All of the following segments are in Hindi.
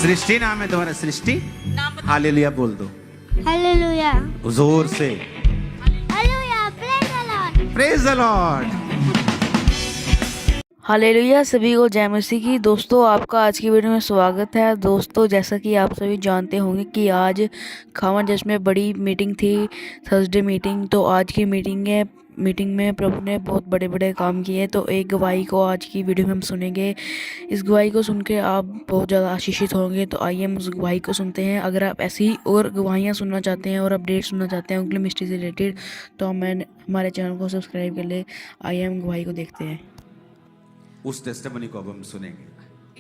सृष्टि नाम है तुम्हारा? सृष्टि। हालेलुया बोल दो। हालेलुया। जोर से। Hallelujah. Praise the Lord. Hallelujah. सभी को जय मसीह की। दोस्तों, आपका आज की वीडियो में स्वागत है। दोस्तों, जैसा कि आप सभी जानते होंगे कि आज खामा चर्च में बड़ी मीटिंग थी, थर्सडे मीटिंग। तो आज की मीटिंग में प्रभु ने बहुत बड़े बड़े काम किए। तो एक गवाही को आज की वीडियो में हम सुनेंगे। इस गवाही को सुन के आप बहुत ज़्यादा आशीषित होंगे। तो आइए हम उस गवाही को सुनते हैं। अगर आप ऐसी और गवाहियाँ सुनना चाहते हैं और अपडेट सुनना चाहते हैं उनके मिस्ट्री से रिलेटेड, तो हमारे चैनल को सब्सक्राइब कर ले। आइए हम गवाही को देखते हैं। उस टेस्टिमनी को अब हम सुनेंगे।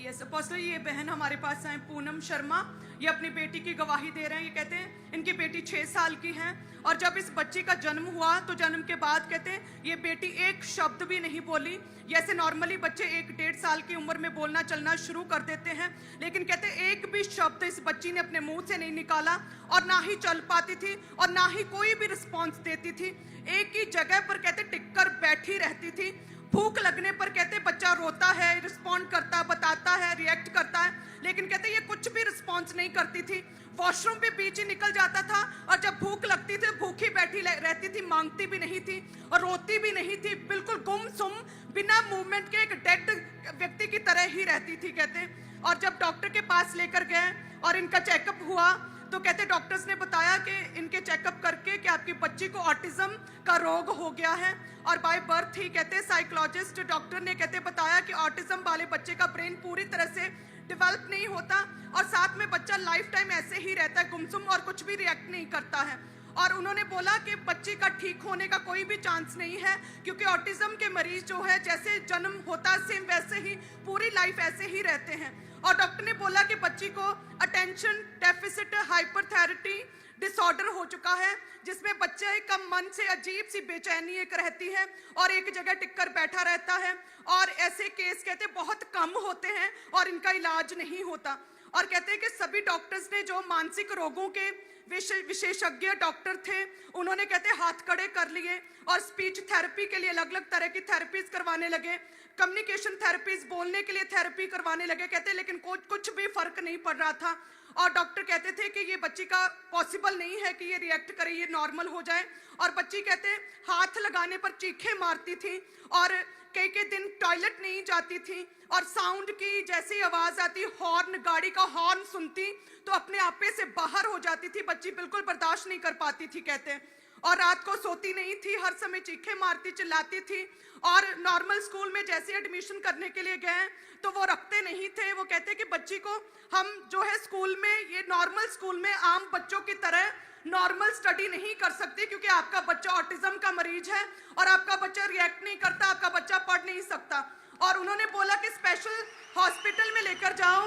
यस अपोस्टल, ये बहन हमारे पास आए, पूनम शर्मा। ये अपनी बेटी की गवाही दे रहे हैं। ये कहते हैं इनकी बेटी 6 साल की है और जब इस बच्चे का जन्म हुआ तो जन्म के बाद कहते हैं ये बेटी एक शब्द भी नहीं बोली। जैसे नॉर्मली बच्चे 1-1.5 साल की उम्र में बोलना चलना शुरू कर देते हैं, लेकिन कहते हैं एक भी शब्द इस बच्ची ने अपने मुंह से नहीं निकाला और ना ही चल पाती थी और ना ही कोई भी रिस्पॉन्स देती थी। एक ही जगह पर कहते टिक कर बैठी रहती थी। भूख लगने पर कहते बच्चा रोता है, रिस्पॉन्ड करता, बताता है, रिएक्ट करता है, लेकिन कहते ये कुछ भी रिस्पॉन्स नहीं करती थी। वॉशरूम पे बीच ही निकल जाता था और जब भूख लगती थी भूखी बैठी रहती थी, मांगती भी नहीं थी और रोती भी नहीं थी। बिल्कुल गुमसुम बिना मूवमेंट के एक डेड व्यक्ति की तरह ही रहती थी कहते। और जब डॉक्टर के पास लेकर गए और इनका चेकअप हुआ तो कहते डॉक्टर्स ने बताया कि इनके चेकअप करके कि आपकी बच्ची को ऑटिज्म का रोग हो गया है और बाय बर्थ ही कहते साइकोलॉजिस्ट डॉक्टर ने कहते बताया कि ऑटिज्म वाले बच्चे का ब्रेन पूरी तरह से डेवलप नहीं होता और साथ में बच्चा लाइफ टाइम ऐसे ही रहता है गुमसुम और कुछ भी रिएक्ट नहीं करता है। और उन्होंने बोला कि बच्चे का ठीक होने का कोई भी चांस नहीं है क्योंकि ऑटिज्म के मरीज जो है जैसे जन्म होता सेम वैसे ही पूरी लाइफ ऐसे ही रहते हैं। और डॉक्टर ने बोला कि बच्ची को अटेंशन डेफिसिट हाइपरथैरिटी डिसऑर्डर हो चुका है, जिसमें बच्चे का मन से अजीब सी बेचैनी एक रहती है और एक जगह टिककर बैठा रहता है। और ऐसे केस कहते बहुत कम होते हैं और इनका इलाज नहीं होता। और कहते हैं कि सभी डॉक्टर्स ने जो मानसिक रोगों के विशेषज्ञ डॉक्टर थे उन्होंने कहते हाथ खड़े कर लिए और स्पीच थेरेपी के लिए अलग अलग तरह की थेरेपीज करवाने लगे, कम्युनिकेशन थेरेपीज, बोलने के लिए थेरेपी करवाने लगे कहते, लेकिन कुछ भी फर्क नहीं पड़ रहा था। और डॉक्टर कहते थे कि ये बच्ची का पॉसिबल नहीं है कि ये रिएक्ट करे, ये नॉर्मल हो जाए। और बच्ची कहते हाथ लगाने पर चीखें मारती थी और कई दिन टॉयलेट नहीं जाती थी और साउंड की जैसी आवाज आती, हॉर्न, गाड़ी का हॉर्न सुनती तो अपने आपे से बाहर हो जाती थी। बच्ची बिल्कुल बर्दाश्त नहीं कर पाती थी कहते। और रात को सोती नहीं थी, हर समय चीखें मारती, चिल्लाती थी। और नॉर्मल स्कूल में जैसे एडमिशन करने के लिए गए तो वो रखते नहीं थे। वो कहते कि बच्ची को हम जो है स्कूल में, ये नॉर्मल स्कूल में आम बच्चों की तरह नॉर्मल स्टडी नहीं कर सकती क्योंकि आपका बच्चा ऑटिज्म का मरीज है और आपका बच्चा रिएक्ट नहीं करता, आपका बच्चा पढ़ नहीं सकता। और उन्होंने बोला कि स्पेशल हॉस्पिटल में लेकर जाओ।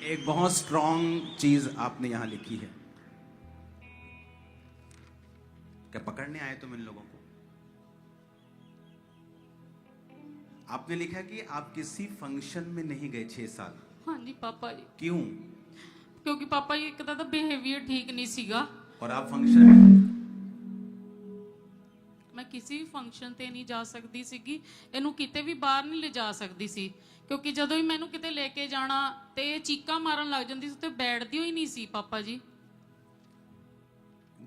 एक बहुत स्ट्रॉन्ग चीज आपने यहां लिखी है। क्या पकड़ने आए तुम इन लोगों को? आपने लिखा कि आप किसी फंक्शन में नहीं गए 6 साल। हाँ जी पापा जी। क्यों? क्योंकि पापा जी एक तो बिहेवियर ठीक नहीं सीगा और आप फंक्शन में? मैं किसी भी फंक्शन ते नहीं जा सकती सीगी, इनू किते भी बाहर नहीं ले जा सकती सी क्योंकि जदों ही मैनू किते लेके जाना ते चीका मारन लग जांदी सी ते बैठदी ही नहीं सी। पापा जी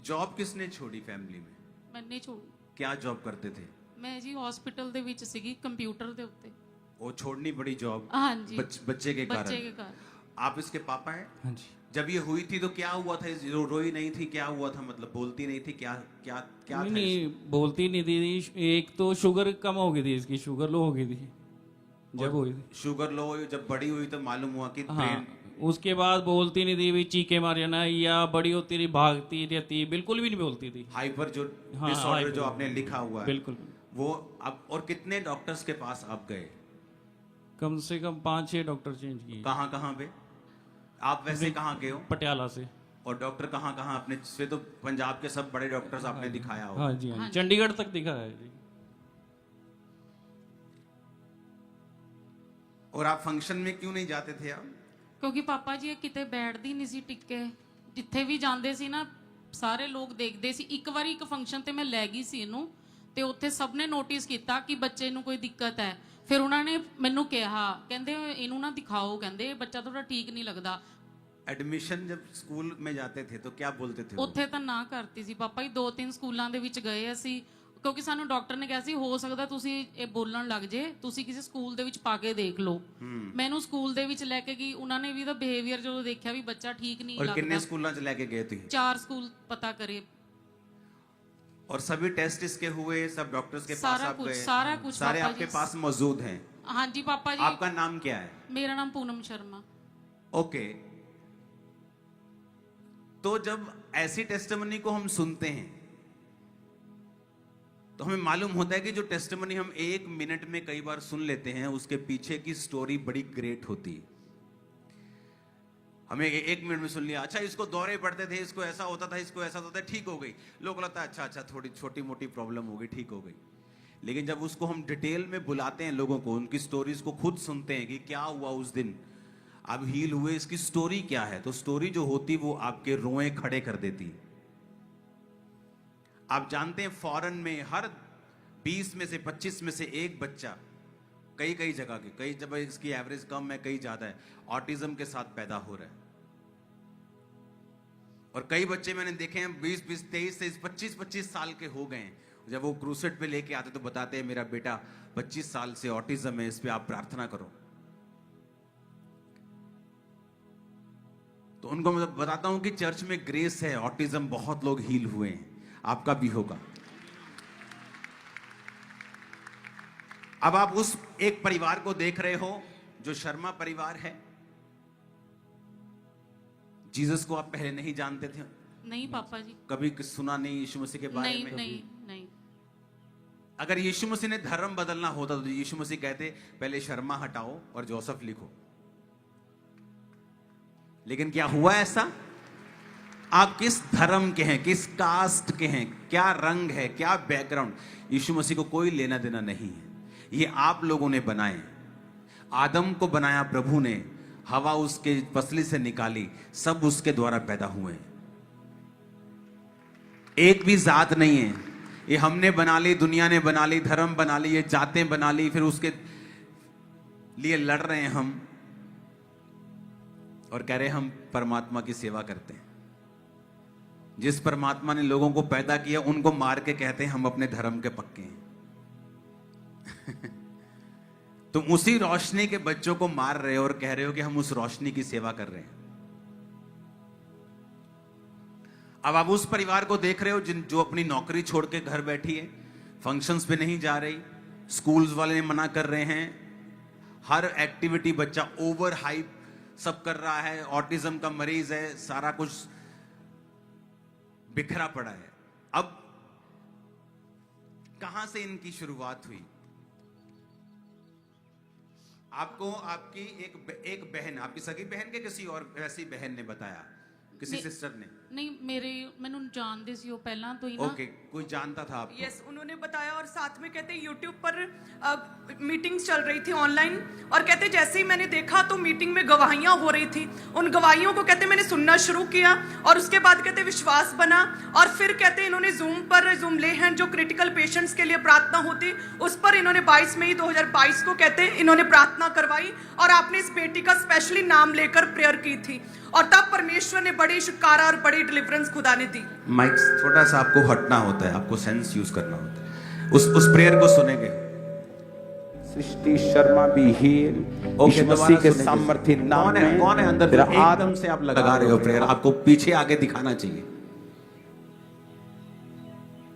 जॉब किसने छोड़ी फैमिली में? मैंने छोड़ी। क्या जॉब करते थे? मैं जी हॉस्पिटल दे विच सीगी, कंप्यूटर दे उत्ते। वो छोड़नी पड़ी जॉब? हाँ जी। बच्चे के कारण। आप इसके पापा हैं? हाँ जी। जब ये हुई थी तो क्या हुआ था? रोई नहीं थी? क्या हुआ था? मतलब बोलती नहीं थी? क्या क्या क्या था? नहीं बोलती नहीं थी। एक तो शुगर कम हो गई थी, इसकी शुगर लो हो गई थी जब हुई थी। शुगर लो जब बड़ी हुई तो मालूम हुआ कि हाँ, उसके बाद बोलती नहीं थी, भी चीखे मार जाना या बड़ी होती रही, भागती रहती, बिल्कुल भी नहीं बोलती थी। हाइपर जो हाँ, डिसऑर्डर जो आपने लिखा हुआ है बिल्कुल वो अब। और कितने डॉक्टर्स के पास आप गए? कम से कम 5-6 डॉक्टर चेंज किए। कहाँ पे? आप वैसे कहाँ गए हो? पटियाला से। और डॉक्टर कहाँ अपने से तो पंजाब के सब बड़े डॉक्टर्स आपने दिखाया हो? हाँ जी, हाँ जी। चंडीगढ़ तक दिखाया है जी। और आप फंक्शन में क्यों नहीं जाते थे आप? क्योंकि पापा जी किते बैठदी नहीं सी टिके, जिथे भी जांदे सी ना सारे लोग देखते सी। एक बारी एक फंक्शन ते मैं लै गई सी इनू ते उत्थे सब ने नोटिस किया कि बच्चे नू कोई दिक्कत है ਫਿਰ ਉਹਨਾਂ ਨੇ ਮੈਨੂੰ ਕਿਹਾ, ਕਹਿੰਦੇ ਇਹਨੂੰ ਨਾ ਦਿਖਾਓ, ਕਹਿੰਦੇ ਬੱਚਾ ਤੁਹਾਡਾ ਠੀਕ ਨਹੀਂ ਲੱਗਦਾ। एडमिशन जब स्कूल में जाते थे तो क्या बोलते थे वो? ਉੱਥੇ ਤਾਂ ਨਾ ਕਰਤੀ ਸੀ ਪਾਪਾ ਜੀ। 2-3 ਸਕੂਲਾਂ ਦੇ ਵਿੱਚ ਗਏ ਅਸੀਂ, ਕਿਉਂਕਿ ਸਾਨੂੰ ਡਾਕਟਰ ਨੇ ਕਿਹਾ ਸੀ ਹੋ ਸਕਦਾ ਤੁਸੀਂ ਇਹ ਬੋਲਣ ਲੱਗ ਜੇ, ਤੁਸੀਂ ਕਿਸੇ ਸਕੂਲ ਦੇ ਵਿੱਚ ਪਾ ਕੇ ਦੇਖ ਲਓ। ਮੈਨੂੰ ਸਕੂਲ ਦੇ ਵਿੱਚ ਲੈ ਕੇ ਗਈ, ਉਹਨਾਂ ਨੇ ਵੀ ਉਹਦਾ ਬਿਹੇਵੀਅਰ ਜਦੋਂ ਦੇਖਿਆ ਵੀ ਬੱਚਾ ਠੀਕ ਨਹੀਂ और कितने ਲੱਗਦਾ। स्कूलों से लेके गए थे? 4 ਸਕੂਲ ਪਤਾ ਕਰੇ, और सभी टेस्ट इसके हुए, सब डॉक्टर्स के पास सारा आप कुछ, गए? सारा कुछ सारे पापा आपके जी। पास मौजूद हैं? ਹਾਂਜੀ ਪਾਪਾ ਜੀ। आपका नाम क्या है? ਮੇਰਾ ਨਾਮ ਪੂਨਮ ਸ਼ਰਮਾ। ओके, तो जब ऐसी टेस्टिमनी को हम सुनते हैं तो हमें मालूम होता है कि जो टेस्टिमनी हम 1 मिनट में कई बार सुन लेते हैं, उसके पीछे की स्टोरी बड़ी ग्रेट होती है। हमें 1 मिनट में सुन लिया, अच्छा इसको दौरे पड़ते थे, इसको ऐसा होता था, इसको ऐसा होता था, ठीक हो गई। लोग लगता है अच्छा थोड़ी छोटी मोटी प्रॉब्लम हो गई, ठीक हो गई। लेकिन जब उसको हम डिटेल में बुलाते हैं लोगों को, उनकी स्टोरीज को खुद सुनते हैं कि क्या हुआ उस दिन, अब हील हुए, इसकी स्टोरी क्या है, तो स्टोरी जो होती वो आपके रोए खड़े कर देती। आप जानते हैं फॉरेन में हर 20 में से 25 में से एक बच्चा, कई जगह के, कई जब इसकी एवरेज कम है, कई ज्यादा है, ऑटिज्म के साथ पैदा हो रहा है। और कई बच्चे मैंने देखे हैं 20, 23, 25 साल के हो गए हैं। जब वो क्रूसेड पे लेके आते तो बताते हैं मेरा बेटा 25 साल से ऑटिज्म है, इस पे आप प्रार्थना करो। तो उनको मैं बताता हूं कि चर्च में ग्रेस है, ऑटिज्म बहुत लोग हील हुए हैं, आपका भी होगा। अब आप उस एक परिवार को देख रहे हो जो शर्मा परिवार है। जीसस को आप पहले नहीं जानते थे? नहीं पापा जी। कभी सुना नहीं यीशु मसीह के बारे में? नहीं। अगर यीशु मसीह ने धर्म बदलना होता तो यीशु मसीह कहते पहले शर्मा हटाओ और जोसेफ लिखो। लेकिन क्या हुआ ऐसा? आप किस धर्म के हैं, किस कास्ट के हैं, क्या रंग है, क्या बैकग्राउंड, यीशु मसीह को कोई लेना देना नहीं है। ये आप लोगों ने बनाए। आदम को बनाया प्रभु ने, हवा उसके पसली से निकाली, सब उसके द्वारा पैदा हुए। एक भी जात नहीं है, ये हमने बना ली, दुनिया ने बना ली, धर्म बना ली, ये जातें बना ली, फिर उसके लिए लड़ रहे हैं हम और कह रहे हैं हम परमात्मा की सेवा करते हैं। जिस परमात्मा ने लोगों को पैदा किया उनको मार के कहते हैं हम अपने धर्म के पक्के हैं। तुम उसी रोशनी के बच्चों को मार रहे हो और कह रहे हो कि हम उस रोशनी की सेवा कर रहे हैं। अब आप उस परिवार को देख रहे हो जो अपनी नौकरी छोड़ के घर बैठी है, फंक्शंस पे नहीं जा रही, स्कूल्स वाले मना कर रहे हैं, हर एक्टिविटी बच्चा ओवर हाइप सब कर रहा है, ऑटिज्म का मरीज है, सारा कुछ बिखरा पड़ा है। अब कहां से इनकी शुरुआत हुई? आपको आपकी एक बहन, आपकी सगी बहन के किसी और वैसी बहन ने बताया, किसी सिस्टर ने? नहीं, मैंने जानते सी वो पहला तो ही ना। ओके, कोई जानता था आपको? यस, उन्होंने बताया। और साथ में कहते यूट्यूब पर मीटिंग्स चल रही थी ऑनलाइन, और कहते जैसे ही मैंने देखा तो मीटिंग में गवाहियां हो रही थी। उन गवाहियों को कहते मैंने सुनना शुरू किया और उसके बाद कहते विश्वास बना। और फिर कहते इन्होंने जूम ले हैं जो क्रिटिकल पेशेंट्स के लिए प्रार्थना होती, उस पर इन्होंने 22 मई 2022 को कहते इन्होंने प्रार्थना करवाई और आपने इस बेटी का स्पेशली नाम लेकर प्रेयर की थी, और तब परमेश्वर ने बड़ी छुटकारा और बड़ी डिलीवरेंस खुदा ने दी। माइक थोड़ा सा आपको हटना होता है, आपको सेंस यूज करना होता है। उस प्रेयर को सुनेंगे। सृष्टि शर्मा भी हील यीशु मसीह के सामर्थ्य नाम में। कौन है अंदर? एकदम से आप लगा रहे हो प्रेयर, आपको पीछे आगे दिखाना चाहिए।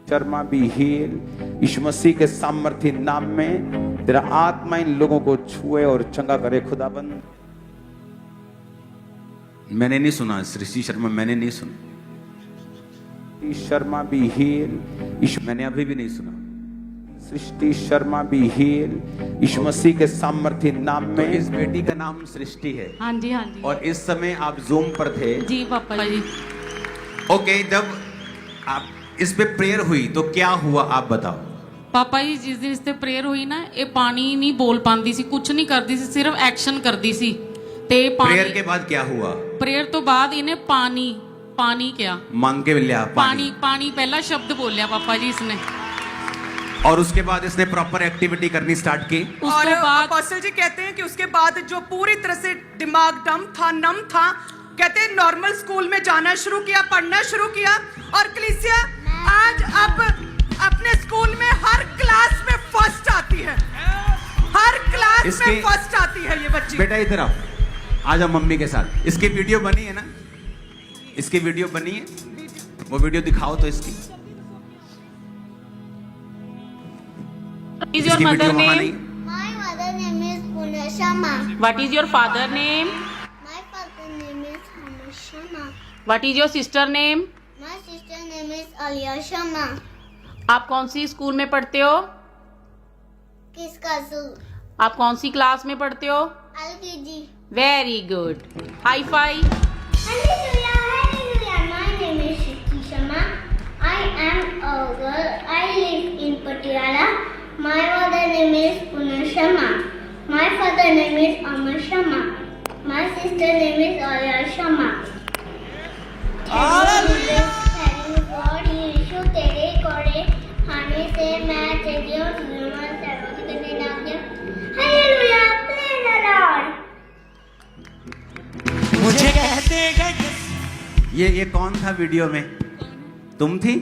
शर्मा भी हील यीशु मसीह के सामर्थ्य नाम में तेरा आत्मा इन लोगों को छुए और चंगा करे खुदाबंद। मैंने नहीं सुना सृष्टि शर्मा, मैंने नहीं सुना। शर्मा भी हील यीशु, मैंने अभी भी नहीं सुना। सृष्टि शर्मा भी हील यीशु मसीह के सामर्थ्य नाम तो में। इस बेटी का नाम सृष्टि है। हाँ जी। और इस समय आप जूम पर थे? जी पापा जी। ओके, जब आप इस पे प्रेयर हुई तो क्या हुआ आप बताओ। पापा जी जिस दिन इस ते प्रेयर हुई ना, ये पानी नहीं बोल पाती सी, कुछ नहीं करती सी, सिर्फ एक्शन करती सी। ते प्रेयर के बाद क्या हुआ? प्रेयर तो बाद इन्हें पानी क्या मांग के लिया पानी पहला शब्द बोलिया पापा जी इसने। और उसके बाद इसने प्रॉपर एक्टिविटी करनी स्टार्ट की। और उसके बाद अपोस्टल जी कहते हैं कि उसके बाद जो पूरी तरह से दिमाग नम था, कहते हैं नॉर्मल स्कूल में जाना शुरू किया, पढ़ना शुरू किया। और कलीसिया आज अब अपने स्कूल में हर क्लास में फर्स्ट आती है, हर क्लास में फर्स्ट आती है ये बच्ची। बेटा इधर आओ, आ जाओ मम्मी के साथ। इसकी वीडियो बनी है ना, इसकी वीडियो बनी है, वो वीडियो दिखाओ तो इसकी। Is your इसकी mother वीडियो वहाँ name? नहीं। My mother name is Puna Sharma. What is your father name? My father name is Hamid Sharma. What is your sister name? My sister name is Alia Sharma. आप कौन सी स्कूल में पढ़ते हो? किसका सू? आप कौन सी क्लास में पढ़ते हो? LKG. Very good, hi fi. Hallelujah, hallelujah. My name is Shruti Sharma. I am a girl. I live in Patiala. My mother name is Puna Sharma. My father name is Amar Sharma. My sister name is Alia Sharma. Thank you God, यीशु तेरे कोड़े खाने से मैं तेरी और तुझे सर्वोच्च करने लग गया। Hallelujah, praise the Lord. मुझे कहते हैं ये कौन था वीडियो में? तुम थी?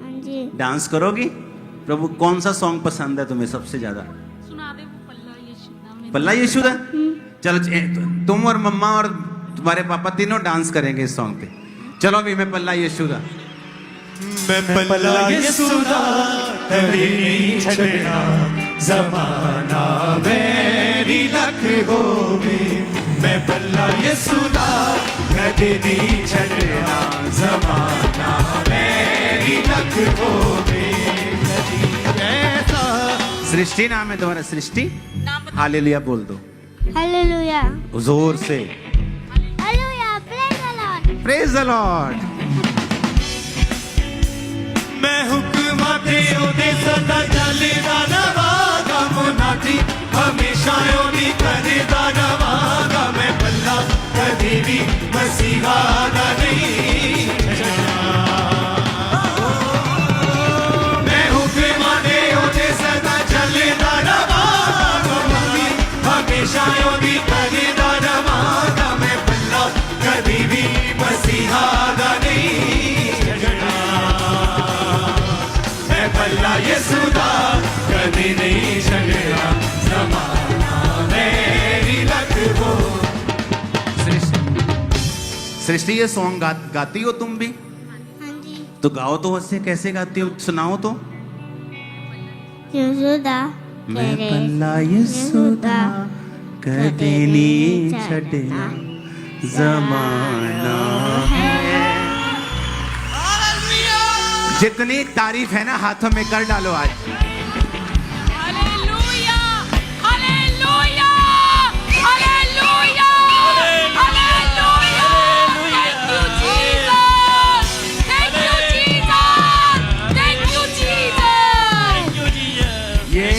हाँ जी। डांस करोगी? प्रभु कौन सा सॉन्ग पसंद है तुम्हें सबसे ज्यादा? सुना दे वो पल्ला यीशुदा में। पल्ला यीशुदा? चलो तुम और मम्मा और तुम्हारे पापा तीनों डांस करेंगे इस सॉन्ग पे। चलो अभी मैं पल्ला यीशुदा। मैं पल्ला यीशुदा कभी नहीं छड़ना, ज़माना मेरी लख होवे। मैं पल्ला यीशुदा कभी नहीं छड़ना, ज़माना मेरी लख होवे। सृष्टि नाम है तुम्हारा? सृष्टि? हालेलुया बोल दो Hallelujah. जोर से। Hallelujah, praise the Lord. Praise the Lord. मैं हुक्मा ते ओदे सदा चलदा रवागा, मुनादी हमेशा ओदी करदा रवागा। मैं पल्ला कभी भी मसीहा दा नहीं छड़ना। मैं हुक्मा ते ओदे सदा चलदा रवागा, मुनादी हमेशा ओदी करदा रवागा। मैं पल्ला कभी भी मसीहा दा नहीं छड़ना। मैं पल्ला यीशुदा कभी नहीं छड़ना, ज़माना मेरी लख हो। सृष्टि ये सॉन्ग गाती हो तुम भी? हाँ जी। तो गाओ तो, वैसे कैसे गाती हो सुनाओ तो। यीशुदा मैं पल्ला यीशुदा कदे नहीं छड़ना, ज़माना है। जितनी तारीफ है ना हाथों में कर डालो आज। Hallelujah, hallelujah, hallelujah, hallelujah. Thank you Jesus, thank you Jesus, thank you Jesus. ये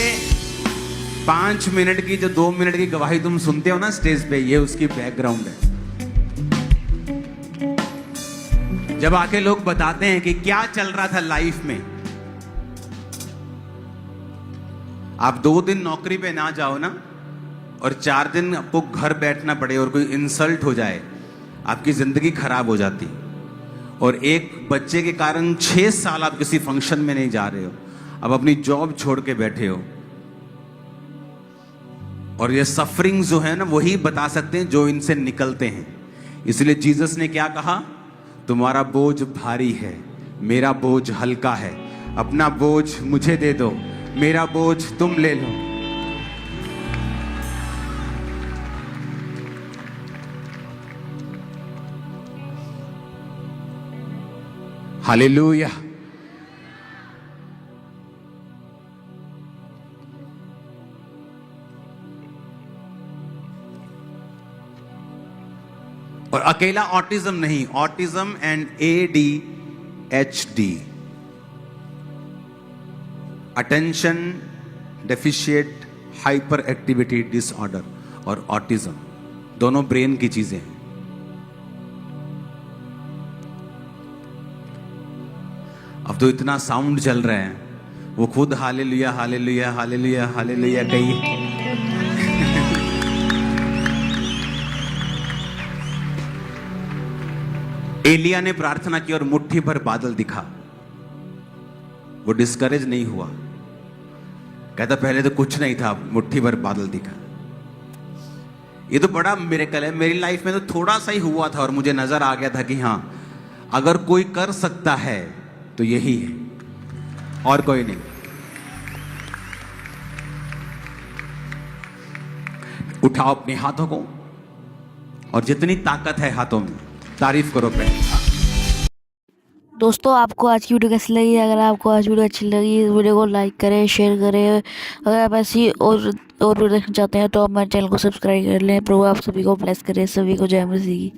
5 मिनट की जो 2 मिनट की गवाही तुम सुनते हो ना स्टेज पे, ये उसकी बैकग्राउंड है। जब आके लोग बताते हैं कि क्या चल रहा था लाइफ में, आप 2 दिन नौकरी पे ना जाओ ना और 4 दिन आपको घर बैठना पड़े और कोई इंसल्ट हो जाए, आपकी जिंदगी खराब हो जाती। और एक बच्चे के कारण 6 साल आप किसी फंक्शन में नहीं जा रहे हो, अब अपनी जॉब छोड़ के बैठे हो। और ये सफरिंग जो है ना, वही बता सकते हैं जो इनसे निकलते हैं। इसलिए जीसस ने क्या कहा? तुम्हारा बोझ भारी है, मेरा बोझ हल्का है। अपना बोझ मुझे दे दो, मेरा बोझ तुम ले लो। हालेलुया। और अकेला ऑटिज्म नहीं, autism and ADHD, attention deficit hyper activity disorder, और ऑटिज्म दोनों ब्रेन की चीजें हैं। अब तो इतना साउंड चल रहा है वो खुद हालेलुया हालेलुया हालेलुया हालेलुया कही। एलिया ने प्रार्थना की और मुट्ठी भर बादल दिखा। वो डिस्करेज नहीं हुआ, कहता पहले तो कुछ नहीं था, मुट्ठी भर बादल दिखा। ये तो बड़ा मिरेकल है। मेरी लाइफ में तो थोड़ा सा ही हुआ था और मुझे नजर आ गया था कि हाँ, अगर कोई कर सकता है तो यही है और कोई नहीं। उठाओ अपने हाथों को और जितनी ताकत है हाथों में तारीफ करो पहले। दोस्तों आपको आज की वीडियो कैसी लगी? अगर आपको आज वीडियो अच्छी लगी इस वीडियो को लाइक करें, शेयर करें। अगर आप ऐसी और वीडियो देखना चाहते हैं तो आप हमारे चैनल को सब्सक्राइब कर लें। प्रभु आप सभी को ब्लेस करें। सभी को जय मसीह की।